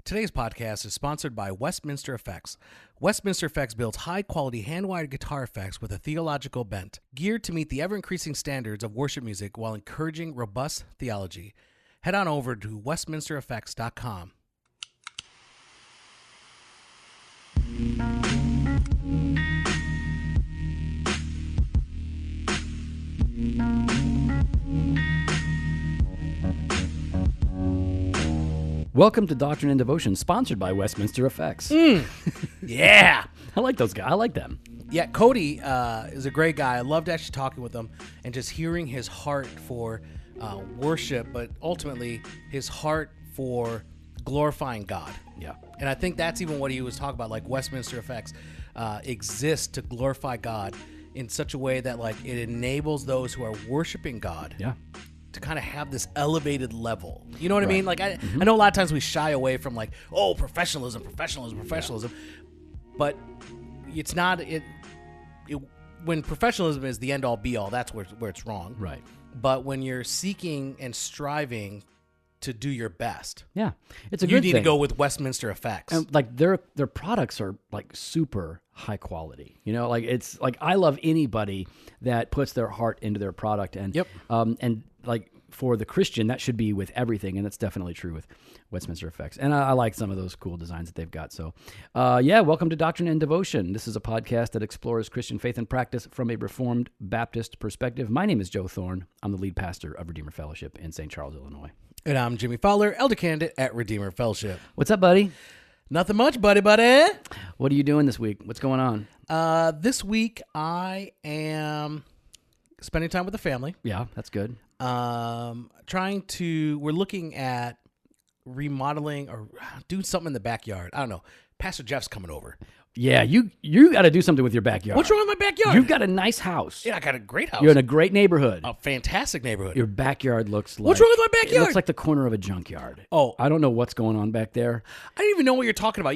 Today's podcast is sponsored by Westminster Effects. Westminster Effects builds high-quality hand-wired guitar effects with a theological bent, geared to meet the ever-increasing standards of worship music while encouraging robust theology. Head on over to westminstereffects.com. Welcome to Doctrine and Devotion, sponsored by Westminster Effects. Yeah! I like those guys. I like them. Yeah, Cody is a great guy. I loved actually talking with him and just hearing his heart for worship, but ultimately his heart for glorifying God. Yeah. And I think that's even what he was talking about, like Westminster Effects exists to glorify God in such a way that like it enables those who are worshiping God to kind of have this elevated level. You know what I mean? Like I know a lot of times we shy away from like, oh, professionalism. But it's not when professionalism is the end all be all, that's where it's wrong. Right. But when you're seeking and striving to do your best, it's a good thing. You need to go with Westminster Effects. And like their products are like super high quality. You know, like it's like I love anybody that puts their heart into their product. And and like for the Christian, that should be with everything, and that's definitely true with Westminster Effects. And I like some of those cool designs that they've got. So, welcome to Doctrine and Devotion. This is a podcast that explores Christian faith and practice from a Reformed Baptist perspective. My name is Joe Thorne. I'm the lead pastor of Redeemer Fellowship in St. Charles, Illinois. And I'm Jimmy Fowler, elder candidate at Redeemer Fellowship. What's up, buddy? Nothing much, buddy. What are you doing this week? What's going on? This week I am spending time with the family. Yeah, that's good. We're looking at remodeling or doing something in the backyard. I don't know. Pastor Jeff's coming over. Yeah, you got to do something with your backyard. What's wrong with my backyard? You've got a nice house. Yeah, I got a great house. You're in a great neighborhood. A fantastic neighborhood. Your backyard looks like... What's wrong with my backyard? It looks like the corner of a junkyard. Oh. I don't know what's going on back there. I didn't even know what you're talking about.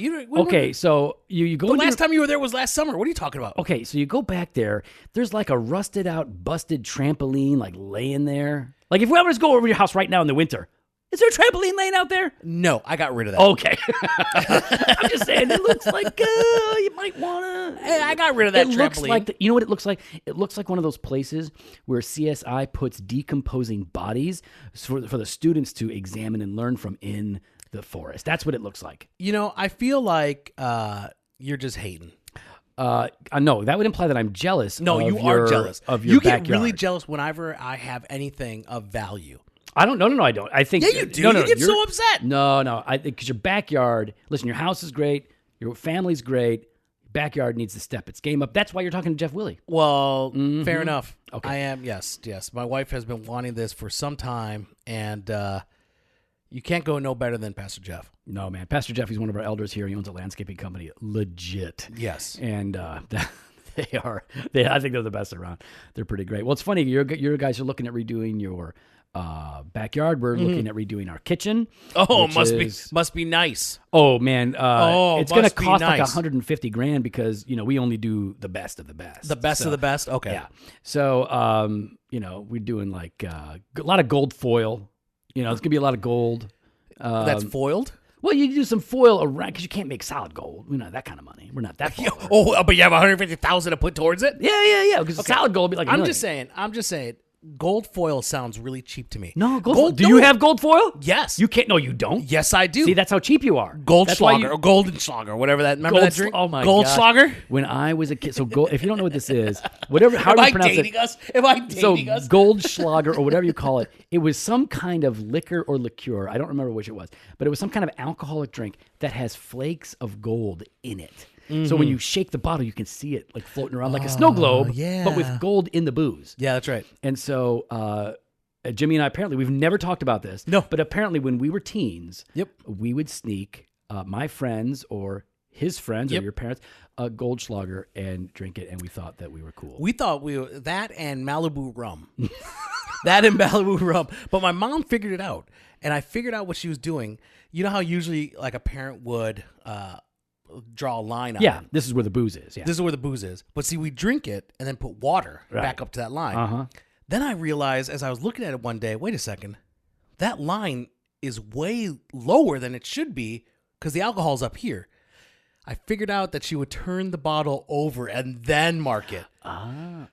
So you go... The last time you were there was last summer. What are you talking about? Okay, so you go back there. There's like a rusted out, busted trampoline like laying there. Like if we ever just go over to your house right now in the winter... Is there a trampoline laying out there? No, I got rid of that. Okay. I'm just saying, it looks like you might want to... Hey, I got rid of that trampoline. Looks like you know what it looks like? It looks like one of those places where CSI puts decomposing bodies for the students to examine and learn from in the forest. That's what it looks like. You know, I feel like you're just hating. No, that would imply that I'm jealous. No, you are jealous. Of your backyard. You get really jealous whenever I have anything of value. I don't. No, I don't. I think. Yeah, you do. You get so upset. No. Because your backyard. Listen, your house is great. Your family's great. Backyard needs to step its game up. That's why you're talking to Jeff Willie. Well, fair enough. Okay. I am. Yes. My wife has been wanting this for some time, and you can't go no better than Pastor Jeff. No, man. Pastor Jeff, he's one of our elders here. He owns a landscaping company. Legit. Yes. And they are. I think they're the best around. They're pretty great. Well, it's funny. You guys are looking at redoing your backyard. We're looking at redoing our kitchen. Oh, must be nice. Oh man, it's going to cost nice. like $150,000 because we only do the best of the best. The best of the best. Okay. Yeah. So we're doing like a lot of gold foil. It's going to be a lot of gold. That's foiled. Well, you do some foil around because you can't make solid gold. We're not that kind of money. We're not that. But you have $150,000 to put towards it. Yeah. Because solid gold would be like. I'm just saying. Gold foil sounds really cheap to me. No, gold. Do you have gold foil? Yes. You can't. No, you don't. Yes, I do. See, that's how cheap you are. Goldschläger or Goldenschläger, whatever that. Remember that drink? Oh my Goldschläger. When I was a kid, so if you don't know what this is, whatever. How do you pronounce it? Am I dating us? Goldschläger or whatever you call it. It was some kind of liquor or liqueur. I don't remember which it was, but it was some kind of alcoholic drink that has flakes of gold in it. So when you shake the bottle, you can see it like floating around like a snow globe, but with gold in the booze. Yeah, that's right. And so Jimmy and I, apparently, we've never talked about this. No. But apparently when we were teens, we would sneak my friends or his friends or your parents a Goldschläger and drink it, and we thought that we were cool. We thought that and Malibu rum. That and Malibu rum. But my mom figured it out, and I figured out what she was doing. You know how usually like a parent would... draw a line on it. This is where the booze is. Yeah. This is where the booze is. But see, we drink it and then put water back up to that line. Then I realized as I was looking at it one day, wait a second, that line is way lower than it should be because the alcohol's up here. I figured out that she would turn the bottle over and then mark it.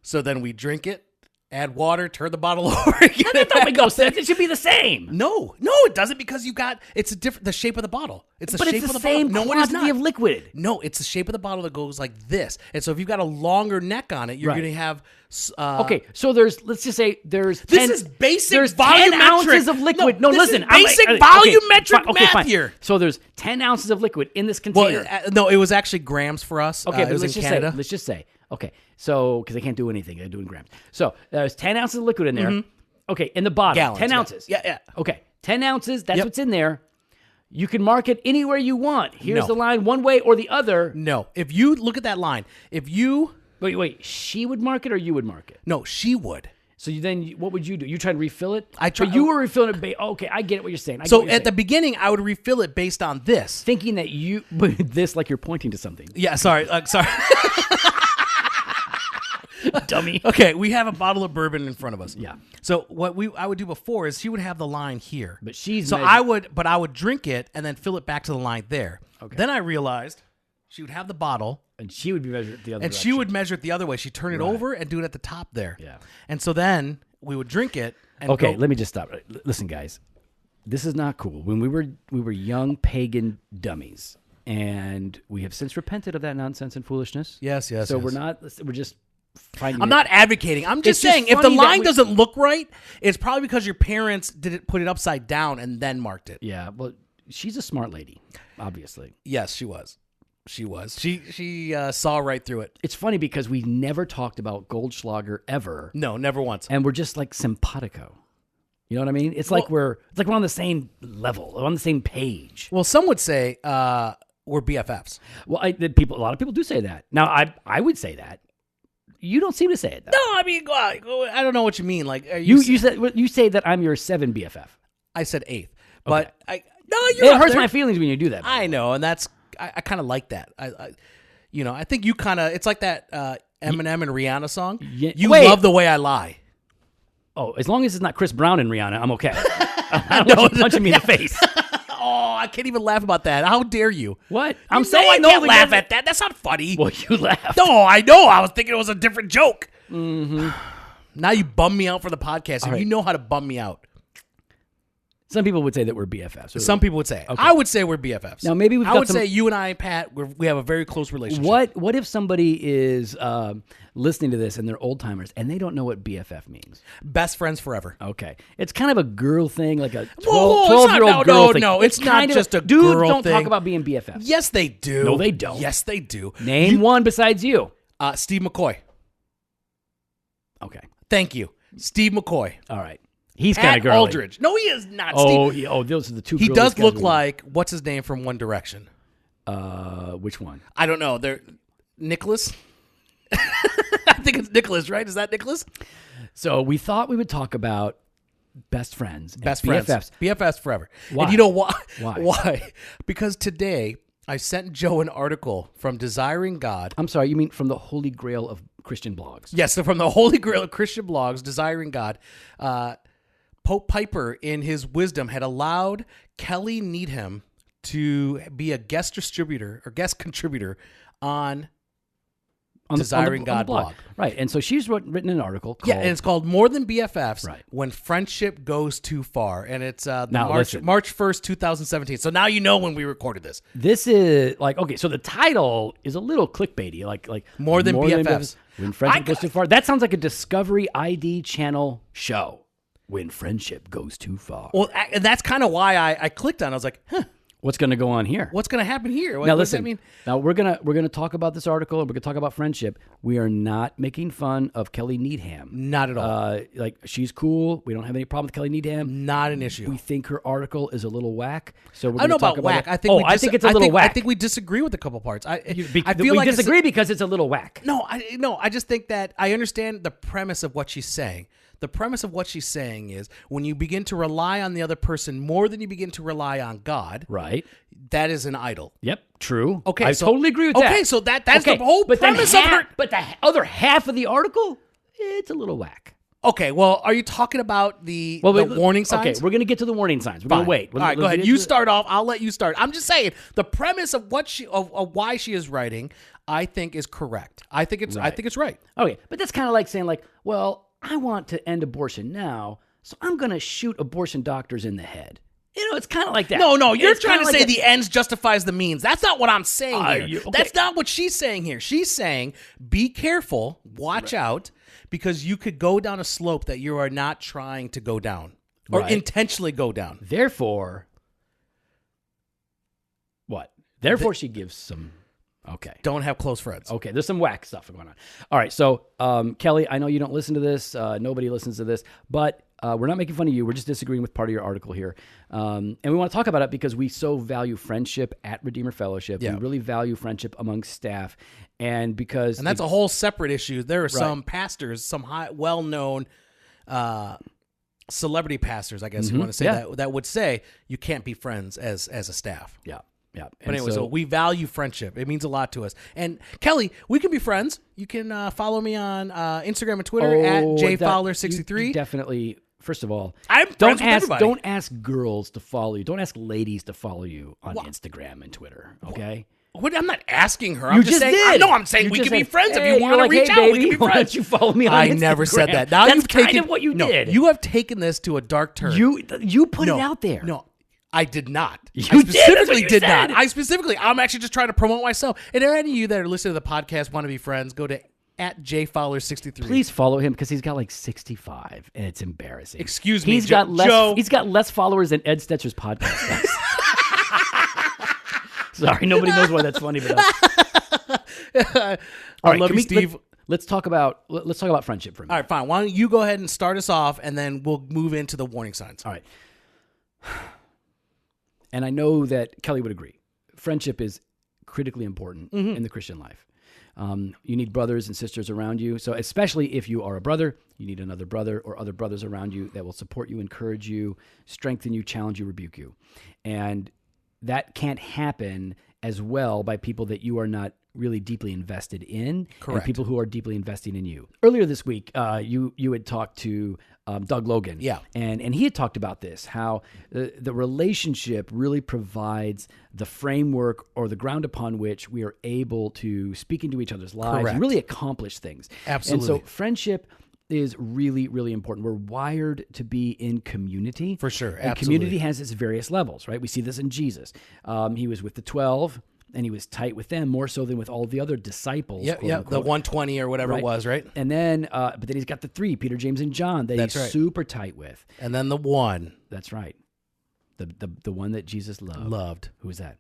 So then we drink it, add water, turn the bottle over again. That don't make no sense. It should be the same. No, it doesn't, because it's the shape of the bottle. It's the shape of the same bottle. quantity of liquid. No, it's the shape of the bottle that goes like this. And so if you've got a longer neck on it, you're going to have. Okay, so let's just say there's 10, this is basic. There's volumetric 10 ounces of liquid. No, listen, is basic volumetric math here. So there's 10 ounces of liquid in this container. Well, no, it was actually grams for us. Okay, it was in Canada. Let's just say. Okay, so because they can't do anything, they're doing grams. So there's 10 ounces of liquid in there. Mm-hmm. Okay, in the bottle, Gallons, 10 ounces. Yeah. Okay, 10 ounces. That's what's in there. You can mark it anywhere you want. Here's the line, one way or the other. No, if you look at that line, if you wait, she would mark it or you would mark it? No, she would. So what would you do? You try to refill it? I try. But you were refilling it. Okay, I get what you're saying. So at the beginning, I would refill it based on this, thinking that this like you're pointing to something. Yeah, sorry. Dummy. Okay, we have a bottle of bourbon in front of us. Yeah. So what I would do before is she would have the line here, but she's I would drink it and then fill it back to the line there. Okay. Then I realized she would have the bottle. And she would be measured the other direction. She would measure it the other way. She'd turn it over and do it at the top there. Yeah. And so then we would drink it. And let me just stop. Listen, guys, this is not cool. When we were young pagan dummies, and we have since repented of that nonsense and foolishness. Yes. So we're just finding. I'm not advocating. I'm just saying if the line doesn't look right, it's probably because your parents put it upside down and then marked it. Yeah. Well, she's a smart lady, obviously. Yes, she was. She saw right through it. It's funny because we never talked about Goldschläger ever. No, never once. And we're just like simpatico. You know what I mean? It's like we're on the same level, on the same page. Well, some would say we're BFFs. Well, a lot of people do say that. Now, I would say that. You don't seem to say it, though. No, I mean, I don't know what you mean. Like you say that I'm your 7 BFF. I said 8th, but okay. It hurts my feelings when you do that. I know, and that's. I kind of like that. I think you kind of. It's like that Eminem and Rihanna song. You love the way I lie. Oh, as long as it's not Chris Brown and Rihanna, I'm okay. I don't want you punching me in the face. Oh, I can't even laugh about that. How dare you? What? I'm saying I can't laugh at that. That's not funny. Well, you laughed. No, I know. I was thinking it was a different joke. Mm-hmm. Now you bum me out for the podcast, and you know how to bum me out. Some people would say that we're BFFs. Some people would say. Okay. I would say we're BFFs. Now, maybe I would say you and I, Pat, we have a very close relationship. What if somebody is listening to this and they're old timers and they don't know what BFF means? Best friends forever. Okay. It's kind of a girl thing, like a 12-year-old girl thing. No, it's not just a girl thing. Dudes don't talk about being BFFs. Yes, they do. No, they don't. Yes, they do. Name one besides you. Steve McCoy. Okay. Thank you. Steve McCoy. All right. He's kind of girly. Aldridge. No, he is not. Those are the two. He does look like what's his name from One Direction. Which one? I don't know. They're Nicholas. I think it's Nicholas, right? Is that Nicholas? So we thought we would talk about best friends, BFFs forever. Why? And you know why? Why? Because today I sent Joe an article from Desiring God. I'm sorry, you mean from the Holy Grail of Christian blogs? Yes, so from the Holy Grail of Christian blogs, Desiring God. Pope Piper, in his wisdom, had allowed Kelley Needham to be a guest contributor on Desiring God blog. Right, and so she's written an article called... Yeah, and it's called More Than BFFs, right. When Friendship Goes Too Far. And it's March 1st, 2017. So now you know when we recorded this. This is, okay, so the title is a little clickbaity, like More Than BFFs. When Friendship Goes Too Far. That sounds like a Discovery ID channel show. When friendship goes too far. Well, and that's kind of why I clicked on it. I was like, what's going to go on here? What's going to happen here? Now listen. Now we're gonna talk about this article and we're gonna talk about friendship. We are not making fun of Kelley Needham. Not at all. She's cool. We don't have any problem with Kelley Needham. Not an issue. We think her article is a little whack. So we're I don't know about whack. I think it's a little whack. I think we disagree with a couple parts. I feel we like disagree because it's a little whack. No. I just think that I understand the premise of what she's saying. The premise of what she's saying is when you begin to rely on the other person more than you begin to rely on God, right? That is an idol. Yep, true. Okay, I totally agree with that. Okay, so that's the whole premise of her. But the other half of the article, it's a little whack. Okay, well, are you talking about the warning signs? Okay, we're going to get to the warning signs. We're going to wait. All right, go ahead. You start off. I'll let you start. I'm just saying the premise of why she is writing, I think, is correct. I think it's right. Okay, but that's kind of like saying, like, well, I want to end abortion now, so I'm going to shoot abortion doctors in the head. You know, it's kind of like that. No, you're trying to say the ends justifies the means. That's not what I'm saying here. Okay. That's not what she's saying here. She's saying, be careful, watch out, because you could go down a slope that you are not trying to go down or intentionally go down. Therefore, what? Therefore, she gives some... Okay. Don't have close friends. Okay, there's some whack stuff going on. All right, so Kelley, I know you don't listen to this. Nobody listens to this, but we're not making fun of you. We're just disagreeing with part of your article here. And we want to talk about it because we so value friendship at Redeemer Fellowship. Yeah. We really value friendship among staff. And that's a whole separate issue. There are some pastors, some well-known celebrity pastors, I guess you want to say, that would say you can't be friends as a staff. Yeah. Yeah. But anyway, so we value friendship. It means a lot to us. And Kelley, we can be friends. You can follow me on Instagram and Twitter at jfowler63. You definitely, first of all, don't ask girls to follow you. Don't ask ladies to follow you on Instagram and Twitter. Okay. I'm not asking her. I'm just saying. I'm saying we can be friends if you want to reach out. Baby, we can be friends. Why don't you follow me on Instagram? I never said that. Now that's kind of what you did. You have taken this to a dark turn. You put it out there. No. I did not. I specifically did not. I'm actually just trying to promote myself. And are any of you that are listening to the podcast want to be friends, go to at jfowler63. Please follow him because he's got like 65 and it's embarrassing. Excuse me, he's got less followers than Ed Stetzer's podcast does. Sorry, nobody knows why that's funny, but all right, love you, Steve. Let's talk about friendship for a minute. All right, fine. Why don't you go ahead and start us off, and then we'll move into the warning signs. All right. And I know that Kelley would agree. Friendship is critically important in the Christian life. You need brothers and sisters around you. So especially if you are a brother, you need another brother or other brothers around you that will support you, encourage you, strengthen you, challenge you, rebuke you. And that can't happen as well by people that you are not really deeply invested in. Correct. And people who are deeply investing in you. Earlier this week, you had talked to Doug Logan. Yeah. And he had talked about this, how the relationship really provides the framework or the ground upon which we are able to speak into each other's lives. Correct. And really accomplish things. Absolutely. And so friendship is really, really important. We're wired to be in community. For sure. And community has its various levels, right? We see this in Jesus. He was with the 12. And he was tight with them more so than with all the other disciples. Yeah, the 120 or whatever it was, right? And then, but then he's got the 3, Peter, James, and John, that he's super tight with. And then the 1. That's right. The one that Jesus loved. Who is that?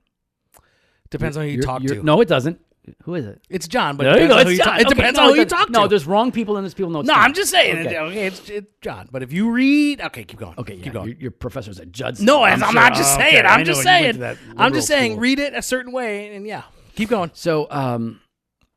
Depends on who you talk to. No, it doesn't. Who is it? It's John, but there you go. It depends on who you talk to. No, there's wrong people and there's people No, I'm just saying. Okay, it's John. But if you read... Okay, keep going. Okay, keep going. Your professor's at Judson. No, I'm not just saying. Okay, I'm just saying. I'm just saying, read it a certain way, and keep going. So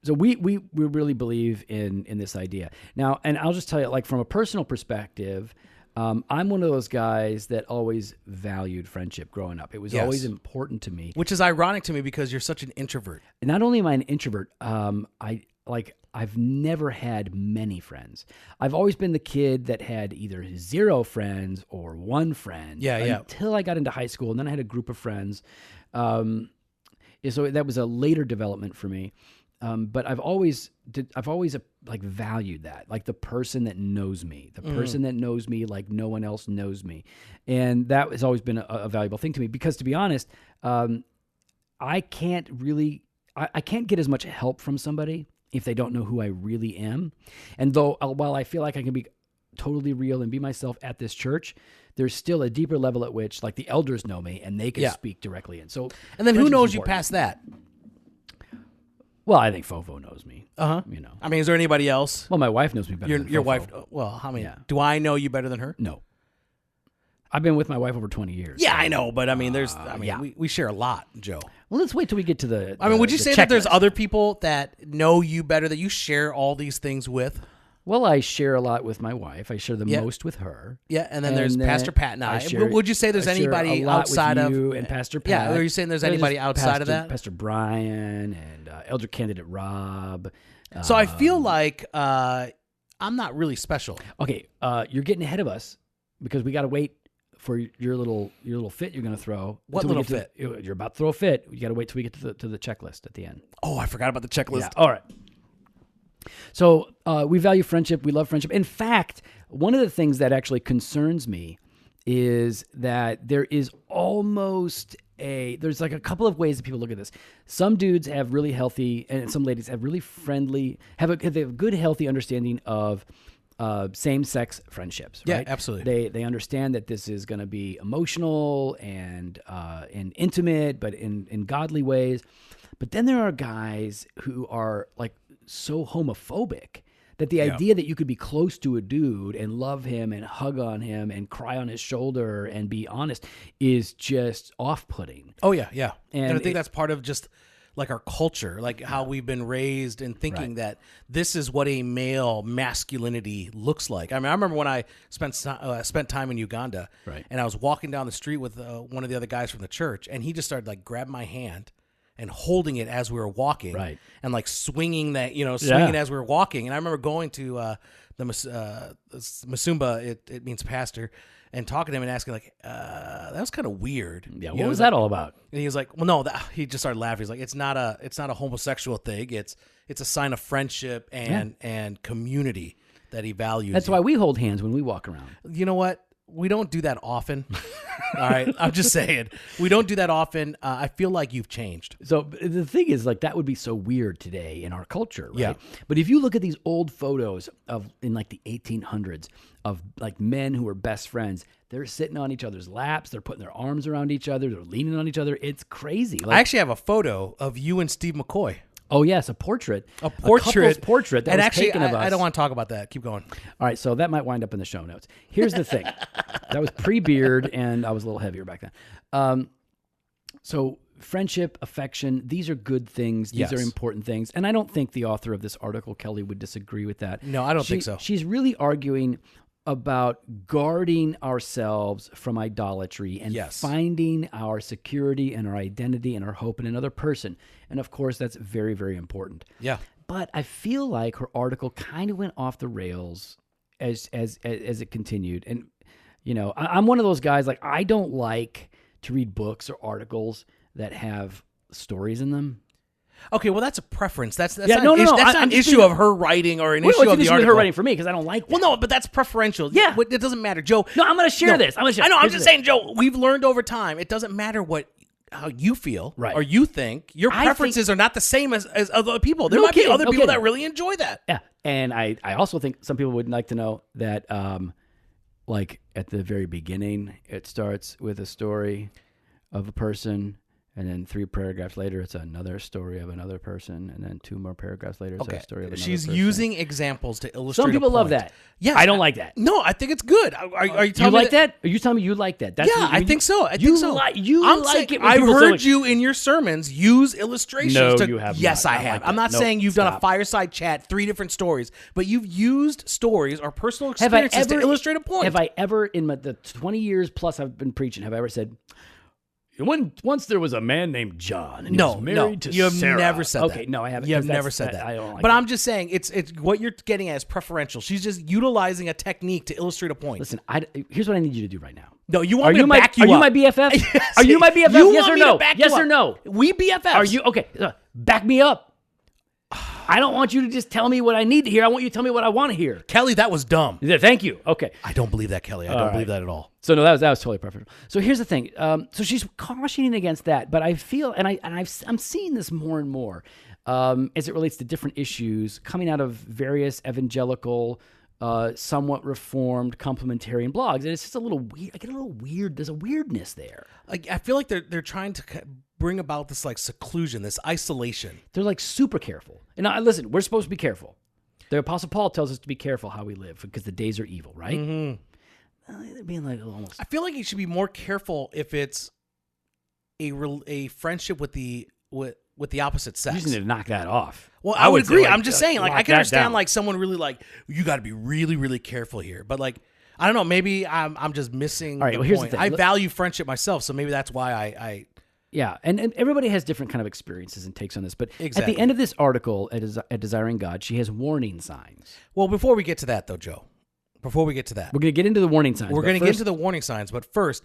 we really believe in this idea. Now, and I'll just tell you, like from a personal perspective... I'm one of those guys that always valued friendship growing up. It was always important to me. Which is ironic to me because you're such an introvert. And not only am I an introvert, I've never had many friends. I've always been the kid that had either 0 friends or 1 friend. Until I got into high school, and then I had a group of friends. So that was a later development for me. But I've always valued that, like the person that knows me, like no one else knows me. And that has always been a valuable thing to me because, to be honest, I can't get as much help from somebody if they don't know who I really am. And while I feel like I can be totally real and be myself at this church, there's still a deeper level at which, like, the elders know me and they can speak directly. And then who knows you past that? Well, I think Fofo knows me. You know. I mean, is there anybody else? Well, my wife knows me better than your Fofo. wife. Well, how many? Yeah. Do I know you better than her? No. I've been with my wife over 20 years. Yeah, so. I know, but I mean, we share a lot, Joe. Well, let's wait till we get to the would you say that there's other people that know you better that you share all these things with? Well, I share a lot with my wife. I share the most with her. Yeah, and then there's Pastor Pat and I. Would you say there's anybody outside of you and Pastor Pat? Yeah, are you saying there's anybody outside of that? Pastor Brian and Elder Candidate Rob. So I feel like I'm not really special. Okay, you're getting ahead of us because we got to wait for your little fit you're going to throw. What little fit? You're about to throw a fit. You got to wait till we get to the checklist at the end. Oh, I forgot about the checklist. Yeah. All right. So we value friendship. We love friendship. In fact, one of the things that actually concerns me is that there is there's like a couple of ways that people look at this. Some dudes have really healthy, and some ladies have really friendly, they have a good, healthy understanding of same-sex friendships, right? Yeah, absolutely. They understand that this is going to be emotional and intimate, but in godly ways. But then there are guys who are like so homophobic that the idea that you could be close to a dude and love him and hug on him and cry on his shoulder and be honest is just off-putting. Oh, yeah. And I think that's part of just like our culture, like how we've been raised in thinking that this is what a male masculinity looks like. I mean, I remember when I spent time in Uganda, and I was walking down the street with one of the other guys from the church, and he just started like grabbing my hand and holding it as we were walking, and like swinging that, swinging as we were walking. And I remember going to the Musumba, it means pastor, and talking to him and asking like, that was kind of weird. Yeah, what was that all about? And he was like, well, no, he just started laughing. He's like, it's not a homosexual thing. It's a sign of friendship and community that he values. That's why we hold hands when we walk around. You know what? We don't do that often. All right. I'm just saying. We don't do that often. I feel like you've changed. So the thing is, like, that would be so weird today in our culture, right? Yeah. But if you look at these old photos in like the 1800s of like men who were best friends, they're sitting on each other's laps. They're putting their arms around each other. They're leaning on each other. It's crazy. I actually have a photo of you and Steve McCoy. Oh, yes, a portrait. A couple's portrait that was taken of us. I don't want to talk about that. Keep going. All right, so that might wind up in the show notes. Here's the thing. That was pre-beard, and I was a little heavier back then. So friendship, affection, these are good things. These are important things. And I don't think the author of this article, Kelley, would disagree with that. No, I don't think so. She's really arguing about guarding ourselves from idolatry and finding our security and our identity and our hope in another person. And of course, that's very, very important. Yeah. But I feel like her article kind of went off the rails as it continued. And, I'm one of those guys, like, I don't like to read books or articles that have stories in them. Okay, well, that's a preference. That's not an issue of her writing or an issue of the article. Her writing for me because I don't like that. Well, no, but that's preferential. Yeah. It doesn't matter, Joe. No, I'm going to share this. I'm just saying, Joe, we've learned over time, it doesn't matter how you feel or you think. Your preferences are not the same as other people. There might be other people that really enjoy that. Yeah, and I also think some people would like to know that, like, at the very beginning, it starts with a story of a person, and then 3 paragraphs later, it's another story of another person, and then 2 more paragraphs later, it's a story of another person. She's using examples to illustrate. Some people love that. Yeah, I don't like that. No, I think it's good. Are you telling me like that? Are you telling me you like that? That's I think so. I think so. I'm like it. I've heard you in your sermons use illustrations. No, you have. Yes, I have. I'm not saying you've done a fireside chat, 3 different stories, but you've used stories or personal experiences to illustrate a point. Have I ever, in the 20 years plus I've been preaching, have I ever said, once there was a man named John, and he was married to Sarah. You have never said that. Okay, no, I haven't. You have never said that. I don't like but that. I'm just saying, it's what you're getting at is preferential. She's just utilizing a technique to illustrate a point. Listen, here's what I need you to do right now. No, you want me to back you up. Are you my BFF? Yes. Are you my BFF? You yes want or me no? to back Yes you or up. no? We BFFs. Are you okay? Back me up. I don't want you to just tell me what I need to hear. I want you to tell me what I want to hear. Kelley, that was dumb. Yeah, thank you. Okay. I don't believe that, Kelley. I don't believe that at all. So no, that was totally preferential. So here's the thing. So she's cautioning against that, but I feel, and I'm seeing this more and more as it relates to different issues coming out of various evangelical, somewhat reformed, complementarian blogs, and it's just a little weird. I get a little weird. There's a weirdness there. I feel like they're trying to bring about this like seclusion, this isolation. They're like super careful. And listen, we're supposed to be careful. The Apostle Paul tells us to be careful how we live because the days are evil, right? Mm-hmm. They're being like almost. I feel like you should be more careful if it's a friendship with the opposite sex. You just need to knock that off. Well, I would agree. I'm just saying, like, I can understand like someone really like, you got to be really, really careful here. But like, I don't know, maybe I'm just missing. All right, the well, here's point. the thing. I value friendship myself, so maybe that's why I Yeah, and everybody has different kind of experiences and takes on this. But Exactly. at the end of this article at Desiring God, she has warning signs. Well, before we get to that, though, Joe, before we get to that, We're going to get into the warning signs. we're going to get into the warning signs. But first,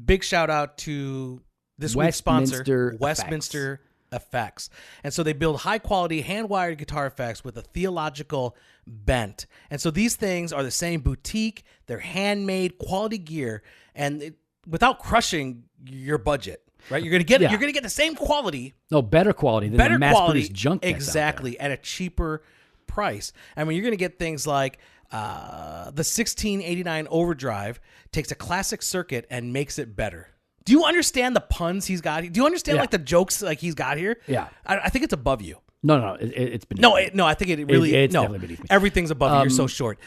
big shout out to this week's sponsor, Westminster Effects. And so they build high-quality, hand-wired guitar effects with a theological bent. And so these things are the same boutique, they're handmade, quality gear, and without crushing your budget. Right, you're gonna get the same quality, better quality than the mass-produced junk. Exactly, at a cheaper price. I mean, you're gonna get things like the 1689 Overdrive takes a classic circuit and makes it better. Do you understand the puns he's got? Do you understand like the jokes like he's got here? Yeah, I think it's above you. No, it's beneath. No, I think it really it's definitely beneath me. Everything's above you. You're so short.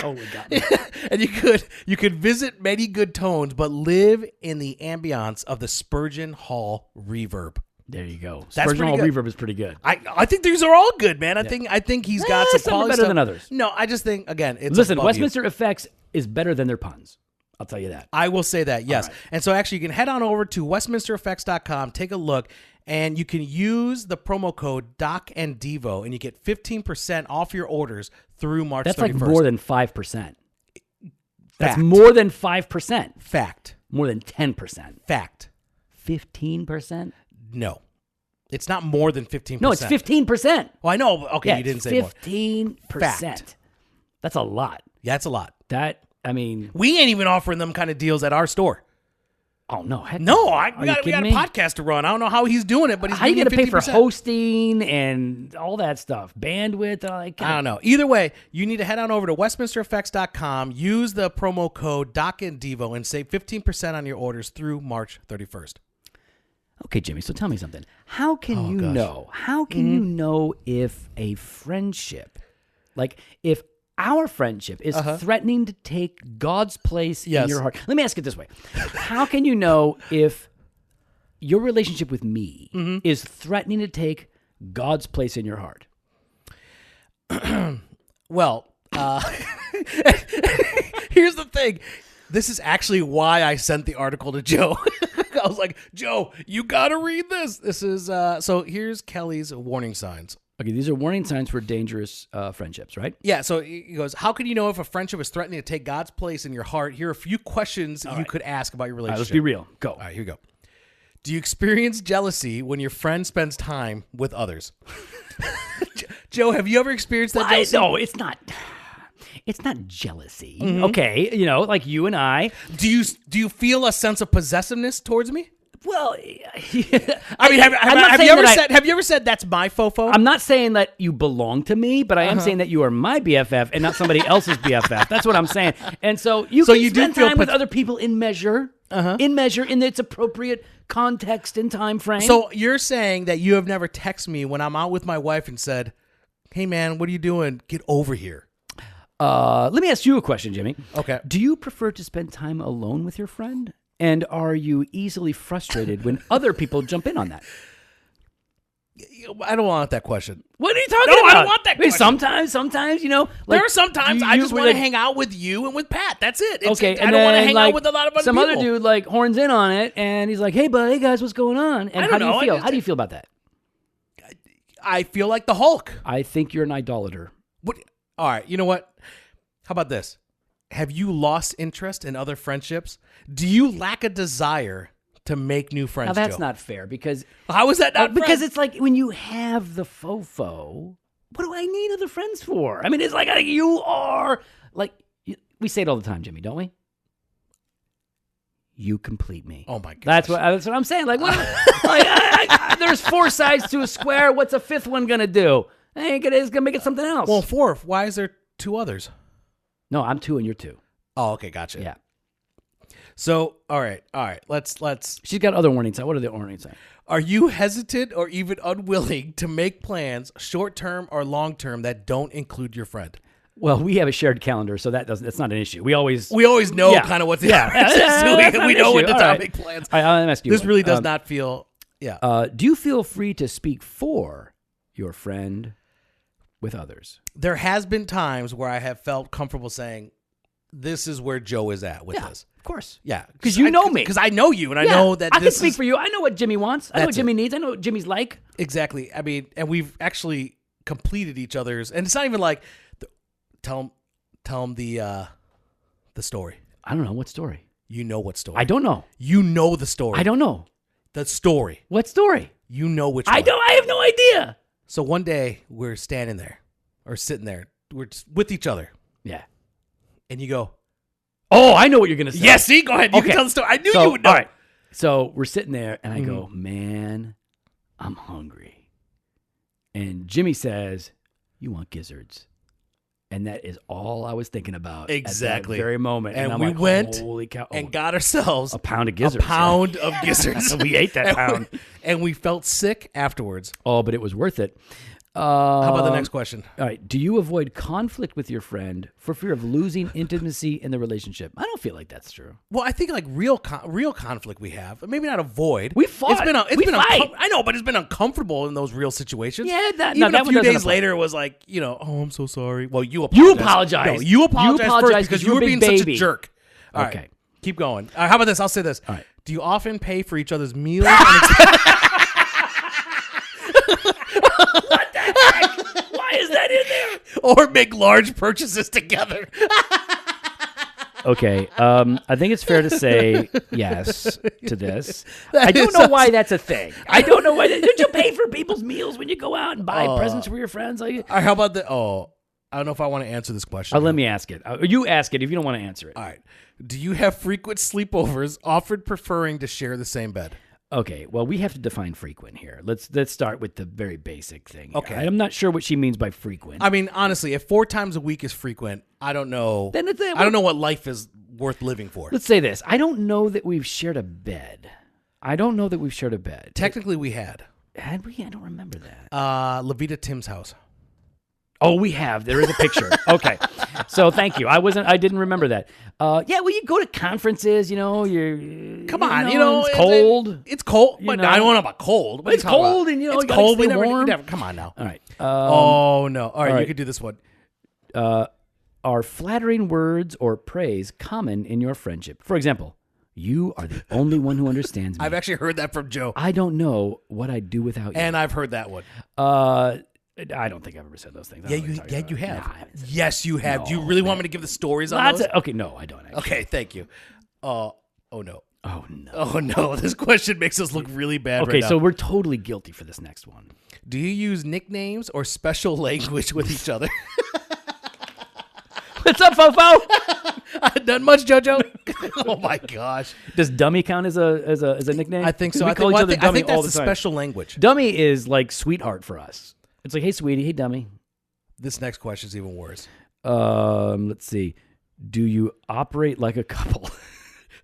Oh my God. And you could visit many good tones, but live in the ambiance of the Spurgeon Hall reverb. There you go. That's Spurgeon Hall pretty reverb is pretty good. I think these are all good, man. I think he's got some quality better stuff. than others. No, I just think again, it's Listen, above Westminster you. Effects is better than their puns. I'll tell you that. I will say that, yes. Right. And so actually you can head on over to westminstereffects.com, take a look, and you can use the promo code Doc and Devo, and you get 15% off your orders through March 31st. That's like more than 5%. That's Fact. more than 5%. Fact. More than 10%. Fact. 15%? No. It's not more than 15%. No, it's 15%. Well, I know. Okay, Yeah, you didn't say more. 15%. Fact. That's a lot. Yeah, that's a lot. I mean... We ain't even offering them kind of deals at our store. Oh, no. Heck No, we got a me? podcast to run. I don't know how he's doing it, but he's How are you going to pay for hosting and all that stuff? Bandwidth? I don't know. Either way, you need to head on over to westminstereffects.com, use the promo code Doc and Devo, and save 15% on your orders through March 31st. Okay, Jimmy, so tell me something. How can you know? How can you know if a friendship, like if our friendship is threatening to take God's place in your heart? Let me ask it this way. How can you know if your relationship with me is threatening to take God's place in your heart? Well, here's the thing. This is actually why I sent the article to Joe. I was like, Joe, you got to read this. This is, so here's Kelley's warning signs. Okay, these are warning signs for dangerous friendships, right? Yeah, so he goes, how can you know if a friendship is threatening to take God's place in your heart? Here are a few questions you could ask about your relationship. All right, let's be real. Go. All right, here we go. Do you experience jealousy when your friend spends time with others? Joe, have you ever experienced that jealousy? No, it's not. It's not jealousy. Okay, like you and I. Do you feel a sense of possessiveness towards me? Well, I mean, have you ever said that's my fofo? I'm not saying that you belong to me, but I am saying that you are my BFF and not somebody else's BFF. That's what I'm saying. And so you can spend time with other people in measure, in its appropriate context and time frame. So you're saying that you have never texted me when I'm out with my wife and said, "Hey, man, what are you doing? Get over here." Let me ask you a question, Jimmy. Okay. Do you prefer to spend time alone with your friend? And are you easily frustrated when other people jump in on that? I don't want that question. What are you talking about? No, I don't want that question. Sometimes, like, there are sometimes I just want to hang out with you and with Pat. That's it. Okay, I don't want to hang out with a lot of other some people. Other dude like horns in on it, and he's like, "Hey, bud, hey guys, what's going on?" And how do you feel? How do you feel about that? I feel like the Hulk. I think you're an idolater. What? All right, you know what? How about this? Have you lost interest in other friendships? Do you lack a desire to make new friends? Now that's Joe? not fair because how is that not because it's like when you have the fofo, what do I need other friends for? I mean, it's like you are like we say it all the time, Jimmy, don't we? You complete me. Oh my god, that's what I'm saying. Like, what? There's four sides to a square. What's a fifth one gonna do? It's gonna make it something else. Well, fourth. Why is there two others? No, I'm two and you're two. Oh, okay, gotcha. Yeah. So, all right. Let's. She's got other warning signs. What are the warning signs? Are you hesitant or even unwilling to make plans, short term or long term, that don't include your friend? Well, we have a shared calendar, so that's not an issue. We always know kind of what the we know what to make plans. I'll ask you. This really does not feel. Yeah. Do you feel free to speak for your friend with others? There has been times where I have felt comfortable saying, this is where Joe is at with this. Of course. Yeah. Because you know me. Because I know you, and I know that I can speak for you. I know what Jimmy wants. I know what Jimmy needs. I know what Jimmy's like. Exactly. I mean, and we've actually completed each other's, and it's not even like, tell him the story. I don't know. What story? You know what story. I don't know. You know the story. I don't know. The story. What story? You know which one. I have no idea. So one day, we're standing there, or sitting there, we're just with each other. Yeah. And you go, oh, I know what you're going to say. Yes, see? Go ahead. You can tell the story. I knew you would know. All right. So we're sitting there, and I go, man, I'm hungry. And Jimmy says, you want gizzards. And that is all I was thinking about exactly at that very moment. And I'm we like, went holy cow. and got ourselves a pound of gizzards. A pound of gizzards. We ate that pound. And we felt sick afterwards. Oh, but it was worth it. How about the next question? All right. Do you avoid conflict with your friend for fear of losing intimacy in the relationship? I don't feel like that's true. Well, I think like real conflict we have. Maybe not avoid. We fought. It's been I know, but it's been uncomfortable in those real situations. Yeah, even a few days later, it was like, oh, I'm so sorry. Well, you apologize. No, you apologize first because you were being such a jerk. All right, okay. Keep going. How about this? I'll say this. All right. Do you often pay for each other's meals? What the heck? Why is that in there? Or make large purchases together? Okay, I think it's fair to say yes to this. I don't know why that's a thing. I don't know why. Don't you pay for people's meals when you go out and buy presents for your friends? How about the? I don't know if I want to answer this question. Let me ask it. You ask it if you don't want to answer it. All right. Do you have frequent sleepovers, often preferring to share the same bed? Okay, well, we have to define frequent here. Let's start with the very basic thing here. Okay. I'm not sure what she means by frequent. I mean, honestly, if 4 times a week is frequent, I don't know. I don't know what life is worth living for. Let's say this. I don't know that we've shared a bed. Technically, we had. Had we? I don't remember that. Levita Tim's house. Oh, we have. There is a picture. Okay. So thank you. I didn't remember that. Yeah, well, you go to conferences, Come on, it's cold. It's cold, but I don't know about cold. It's cold, and it's you cold. We never. Come on now. All right. Oh no. All right, you could do this one. Are flattering words or praise common in your friendship? For example, you are the only one who understands me. I've actually heard that from Joe. I don't know what I'd do without you. And I've heard that one. I don't think I've ever said those things. You have. No, yes, you have. Do you really want me to give the stories on those? Okay, no, I don't. Actually. Okay, thank you. Oh no. Oh no. Oh no. This question makes us look really bad. Okay, right now. So we're totally guilty for this next one. Do you use nicknames or special language with each other? What's up, Fofo? Not much, JoJo. Oh my gosh. Does dummy count as a nickname? I think so. I think that's a special language. Dummy is like sweetheart for us. It's like, hey, sweetie, hey, dummy. This next question is even worse. Let's see. Do you operate like a couple?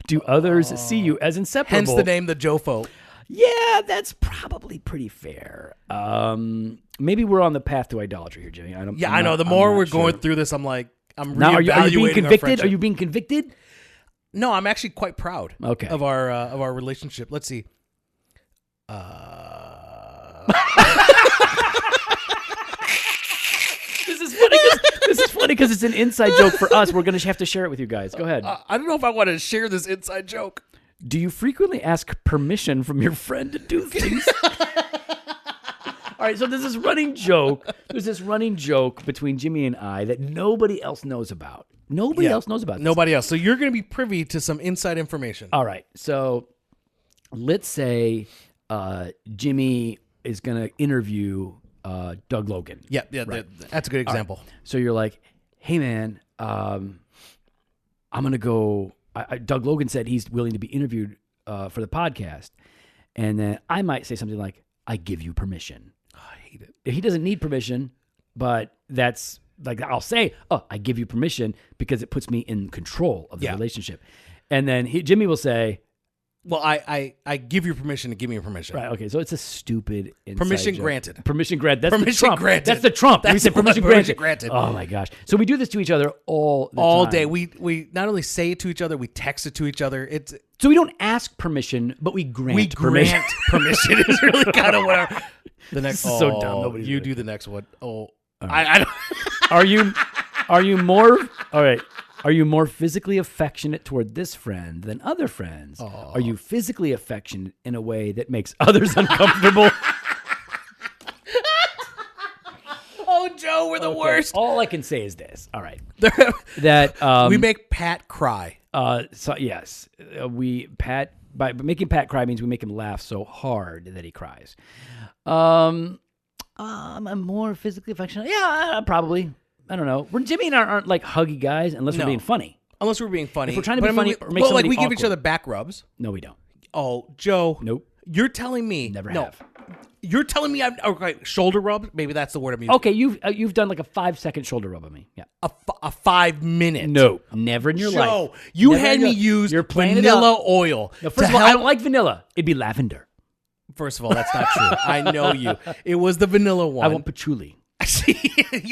Do others see you as inseparable? Hence the name, the Jofo. Yeah, that's probably pretty fair. Maybe we're on the path to idolatry here, Jimmy. I know. The more we're going through this, I'm like, I'm now, reevaluating are you being convicted? Our are you being convicted? No, I'm actually quite proud. Okay. Of our relationship. Let's see. This is funny because it's an inside joke for us. We're going to have to share it with you guys. Go ahead. I don't know if I want to share this inside joke. Do you frequently ask permission from your friend to do things? All right, so there's this running joke. There's this running joke between Jimmy and I that nobody else knows about. Nobody else knows about this. Nobody else. So you're going to be privy to some inside information. All right. So let's say Jimmy is going to interview Doug Logan. Yeah, right. That's a good example. Right. So you're like, hey, man, I'm going to go. Doug Logan said he's willing to be interviewed for the podcast. And then I might say something like, I give you permission. Oh, I hate it. He doesn't need permission, but that's like, I'll say, oh, I give you permission because it puts me in control of the relationship. And then Jimmy will say, well, I give you permission to give me permission. Right, okay, so it's a stupid permission joke. Granted. Permission granted. That's permission the Trump. Granted. That's the Trump. That's we say permission granted. Granted. Oh my gosh. So we do this to each other all time. Day. We not only say it to each other, we text it to each other. So we don't ask permission, but we grant permission. Permission is really kind of what the next. This is so dumb. Nobody's do the next one. Oh, right. I don't. Are you more? All right. Are you more physically affectionate toward this friend than other friends? Are you physically affectionate in a way that makes others uncomfortable? Oh, Joe, we're the worst. All I can say is this. All right. That we make Pat cry. So yes, by making Pat cry means we make him laugh so hard that he cries. I'm more physically affectionate. Yeah, probably. I don't know. Jimmy and I aren't like huggy guys unless we're being funny. Unless we're being funny. If we're trying to be funny or make like we awkward. give each other back rubs. No, we don't. Oh, Joe. Nope. You're telling me. Never have. You're telling me okay, shoulder rubs? Maybe that's the word I'm using. Okay, you've done like a 5-second shoulder rub on me. Yeah. A 5 minute. No, never in your life. Joe, you had me use vanilla oil. No, first of all, I don't like vanilla. It'd be lavender. First of all, that's not true. I know you. It was the vanilla one. I want patchouli.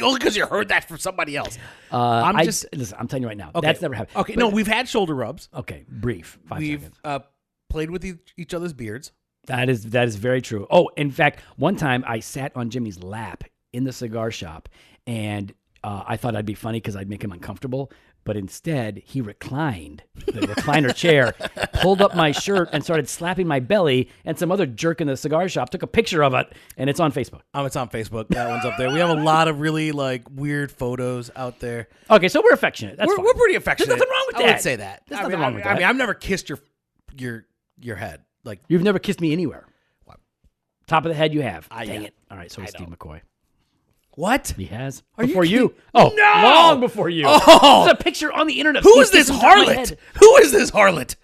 Only because you heard that from somebody else. Listen, I'm telling you right now. Okay. That's never happened. Okay, no, we've had shoulder rubs. Okay, brief. 5 seconds. We've played with each other's beards. That is very true. Oh, in fact, one time I sat on Jimmy's lap in the cigar shop, and I thought I'd be funny because I'd make him uncomfortable. But instead, he reclined the recliner chair, pulled up my shirt, and started slapping my belly. And some other jerk in the cigar shop took a picture of it, and it's on Facebook. It's on Facebook. That one's up there. We have a lot of really like weird photos out there. Okay, so we're affectionate. That's fine. We're pretty affectionate. There's nothing wrong with that. I would say that. There's nothing wrong with that. I mean, I've never kissed your head. Like you've never kissed me anywhere. What? Top of the head, you have. Dang it! All right, so is Steve McCoy. What? He has. Before you? Oh, no! Long before you. Oh! There's a picture on the internet. Who is this harlot? Who is this harlot?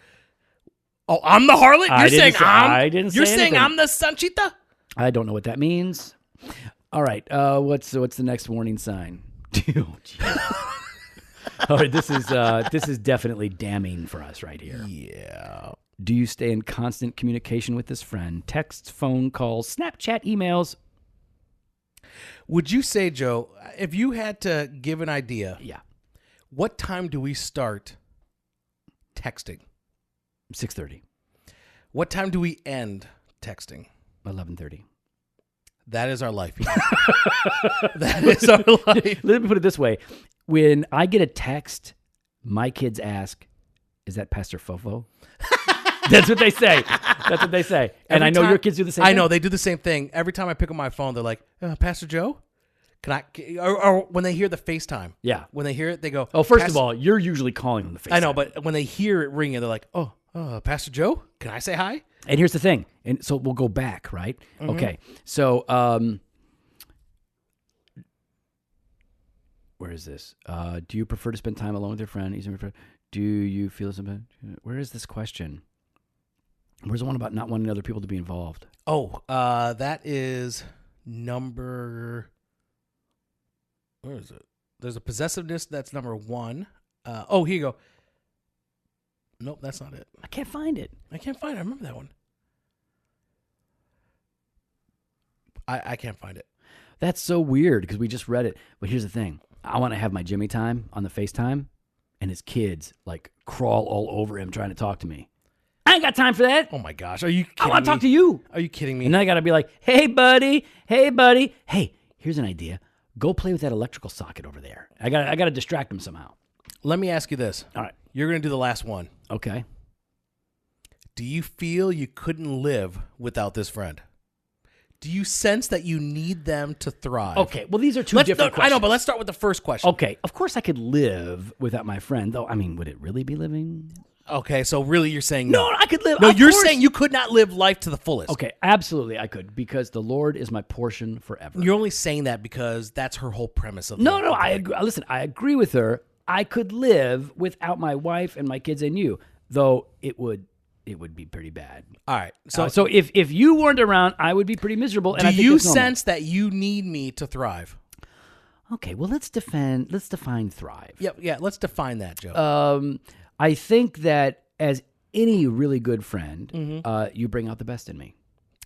Oh, I'm the harlot? You're saying I'm the Sanchita? I don't know what that means. All right. What's the next warning sign? All right. This is definitely damning for us right here. Yeah. Do you stay in constant communication with this friend? Texts, phone calls, Snapchat, emails. Would you say, Joe, if you had to give an idea, what time do we start texting? 6:30. What time do we end texting? 11:30. That is our life. That is our life. Let me put it this way. When I get a text, my kids ask, is that Pastor Fofo? That's what they say. That's what they say. And I know your kids do the same thing. I know. They do the same thing. Every time I pick up my phone, they're like, Pastor Joe? Or when they hear the FaceTime. Yeah. When they hear it, they go, oh, first of all, you're usually calling on the FaceTime. I know, but when they hear it ringing, they're like, Pastor Joe? Can I say hi? And here's the thing. And so we'll go back, right? Mm-hmm. Okay. So, where is this? Do you prefer to spend time alone with your friend? Do you feel something? Where is this question? Where's the one about not wanting other people to be involved? Oh, that is number... Where is it? There's a possessiveness. That's number 1. Here you go. Nope, that's not it. I can't find it. I remember that one. I can't find it. That's so weird because we just read it. But here's the thing. I want to have my Jimmy time on the FaceTime, and his kids like crawl all over him trying to talk to me. I ain't got time for that. Oh my gosh. Are you kidding me? I want to talk to you. Are you kidding me? And then I got to be like, hey, buddy. Hey, here's an idea. Go play with that electrical socket over there. I got to distract him somehow. Let me ask you this. All right. You're going to do the last one. Okay. Do you feel you couldn't live without this friend? Do you sense that you need them to thrive? Okay. Well, these are two different questions. I know, but let's start with the first question. Okay. Of course I could live without my friend, though. I mean, would it really be living? Okay, so really you're saying no. No, I could live. No, you're saying you could not live life to the fullest. Okay, absolutely I could, because the Lord is my portion forever. You're only saying that because that's her whole premise of No, I agree. Listen, I agree with her. I could live without my wife and my kids and you, though it would be pretty bad. All right. So if you weren't around, I would be pretty miserable. And do I think you sense that you need me to thrive? Okay, well let's define thrive. Yeah, let's define that, Joe. I think that as any really good friend, you bring out the best in me.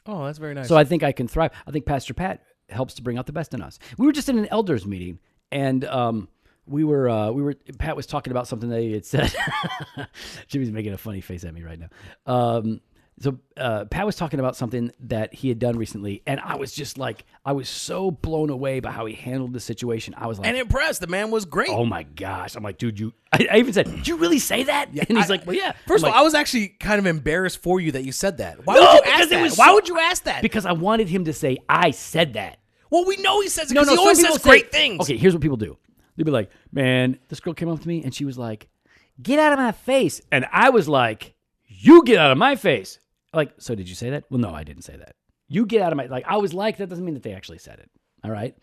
Oh, that's very nice. So I think I can thrive. I think Pastor Pat helps to bring out the best in us. We were just in an elders meeting, and Pat was talking about something that he had said. Jimmy's making a funny face at me right now. So Pat was talking about something that he had done recently, and I was just like, I was so blown away by how he handled the situation. I was like, and impressed. The man was great. Oh my gosh! I'm like, dude, I even said, did you really say that? Yeah, and he's like, well, yeah. First of all, I was actually kind of embarrassed for you that you said that. Why would you ask that? Why would you ask that? Because I wanted him to say, I said that. Well, we know he says it because he always says great things. Okay, here's what people do. They'd be like, man, this girl came up to me and she was like, get out of my face. And I was like, you get out of my face. Like, so did you say that? Well, no, I didn't say that. You get out of my, like, I was like, that doesn't mean that they actually said it. All right?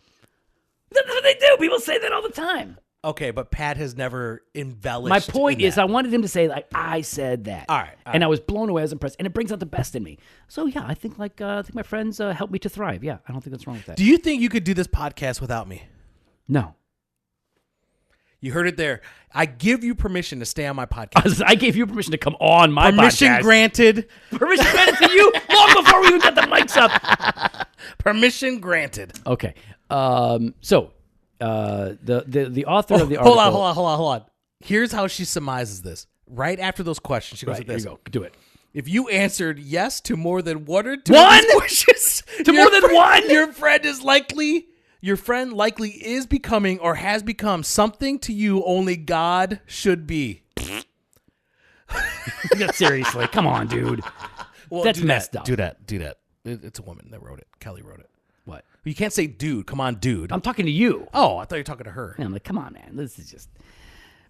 That's what they do. People say that all the time. Okay, but Pat has never embellished. My point is, I wanted him to say, like, I said that. All right. And I was blown away. I was impressed. And it brings out the best in me. So, yeah, I think my friends helped me to thrive. Yeah, I don't think that's wrong with that. Do you think you could do this podcast without me? No. You heard it there. I give you permission to stay on my podcast. I gave you permission to come on my podcast. Permission granted. Permission granted to you long before we even got the mics up. Permission granted. Okay. So the author of the article. Hold on. Here's how she surmises this. Right after those questions, she goes like this. Here you go. Do it. If you answered yes to more than one or two of these questions, to more than one, your friend likely is becoming or has become something to you only God should be. Seriously, come on, dude. Well, that's messed up. Do that. It's a woman that wrote it. Kelley wrote it. What? You can't say dude. Come on, dude. I'm talking to you. Oh, I thought you were talking to her. Yeah, I'm like, come on, man. This is just.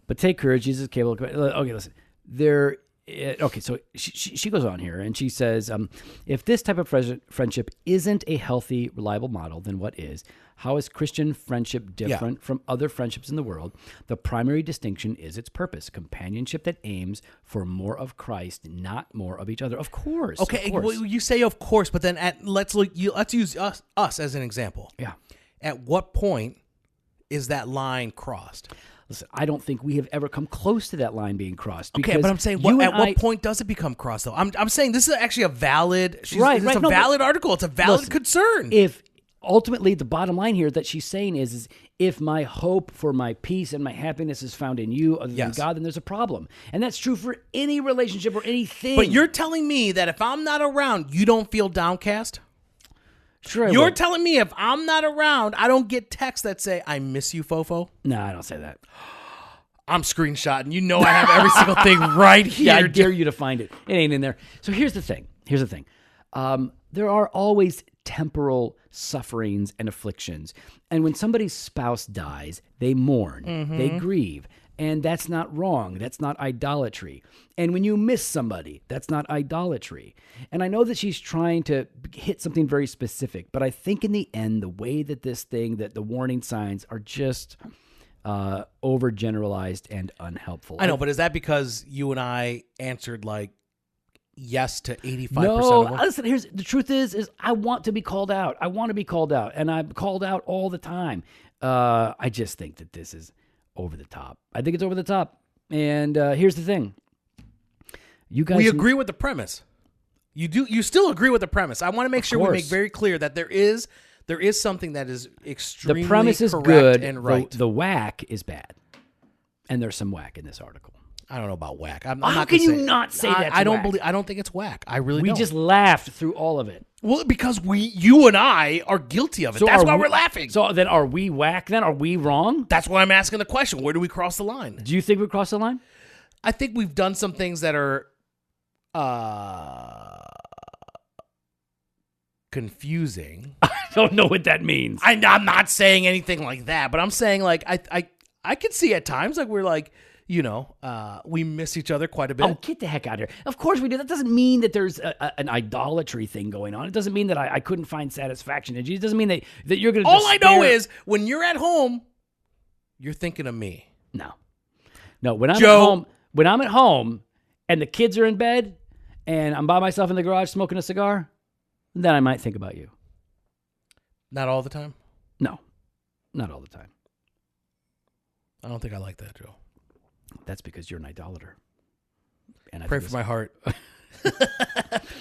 But take courage. Jesus is capable. Okay, listen. Okay, so she goes on here and she says, if this type of friendship isn't a healthy, reliable model, then what is? How is Christian friendship different from other friendships in the world? The primary distinction is its purpose, companionship that aims for more of Christ, not more of each other. Of course. Okay, of course. Well, you say of course, but then let's use us as an example. Yeah. At what point is that line crossed? Listen, I don't think we have ever come close to that line being crossed. Okay, but I'm saying, what point does it become crossed, though? I'm saying this is actually a valid, valid article. It's a valid concern. If ultimately the bottom line here that she's saying is if my hope for my peace and my happiness is found in you other than God, then there's a problem. And that's true for any relationship or anything. But you're telling me that if I'm not around, you don't feel downcast? Sure. You're telling me if I'm not around, I don't get texts that say, I miss you, Fofo? No, I don't say that. I'm screenshotting. You know I have every single thing right here. Yeah, I dare you to find it. It ain't in there. So here's the thing. There are always temporal sufferings and afflictions. And when somebody's spouse dies, they mourn. Mm-hmm. They grieve. And that's not wrong. That's not idolatry. And when you miss somebody, that's not idolatry. And I know that she's trying to hit something very specific, but I think in the end, the way that that the warning signs are just overgeneralized and unhelpful. I know, but is that because you and I answered like yes to 85% no, of them? Listen, the truth is I want to be called out. I want to be called out, and I'm called out all the time. I just think that this is over the top. I think it's over the top. And here's the thing. We agree with the premise. You still agree with the premise. I want to make sure we make very clear that there is something that is extremely the premise is correct good, and right. The whack is bad. And there's some whack in this article. I don't know about whack. How can you not say that? I don't think it's whack. I really don't. We just laughed through all of it. Well, because you and I are guilty of it. That's why we're laughing. So then are we whack then? Are we wrong? That's why I'm asking the question. Where do we cross the line? Do you think we crossed the line? I think we've done some things that are confusing. I don't know what that means. I'm not saying anything like that, but I'm saying like I could see at times like we're like, we miss each other quite a bit. Oh, get the heck out of here. Of course we do. That doesn't mean that there's an idolatry thing going on. It doesn't mean that I couldn't find satisfaction in you. It doesn't mean that you're going to All I know is when you're at home, you're thinking of me. No, when I'm at home and the kids are in bed and I'm by myself in the garage smoking a cigar, then I might think about you. Not all the time? No, not all the time. I don't think I like that, Joe. That's because you're an idolater. And I pray for my heart.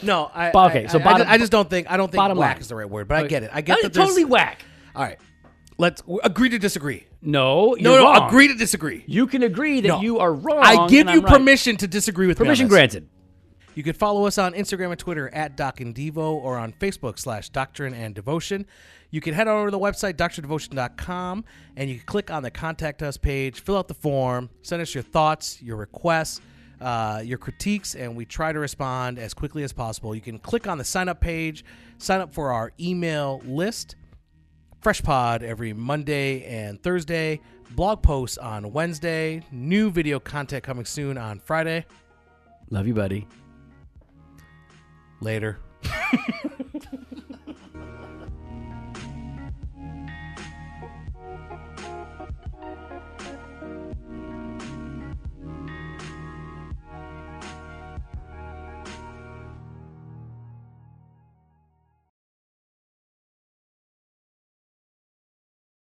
No, I just don't think whack is the right word, but I get it. I get that totally whack. All right. Let's agree to disagree. No, wrong. Agree to disagree. You can agree that you are wrong. I give you permission to disagree with me. Permission granted. You can follow us on Instagram and Twitter at Doc and Devo or on Facebook /Doctrine and Devotion. You can head over to the website, doctrinedevotion.com, and you can click on the Contact Us page, fill out the form, send us your thoughts, your requests, your critiques, and we try to respond as quickly as possible. You can click on the sign up page, sign up for our email list, Fresh Pod every Monday and Thursday, blog posts on Wednesday, new video content coming soon on Friday. Love you, buddy. Later.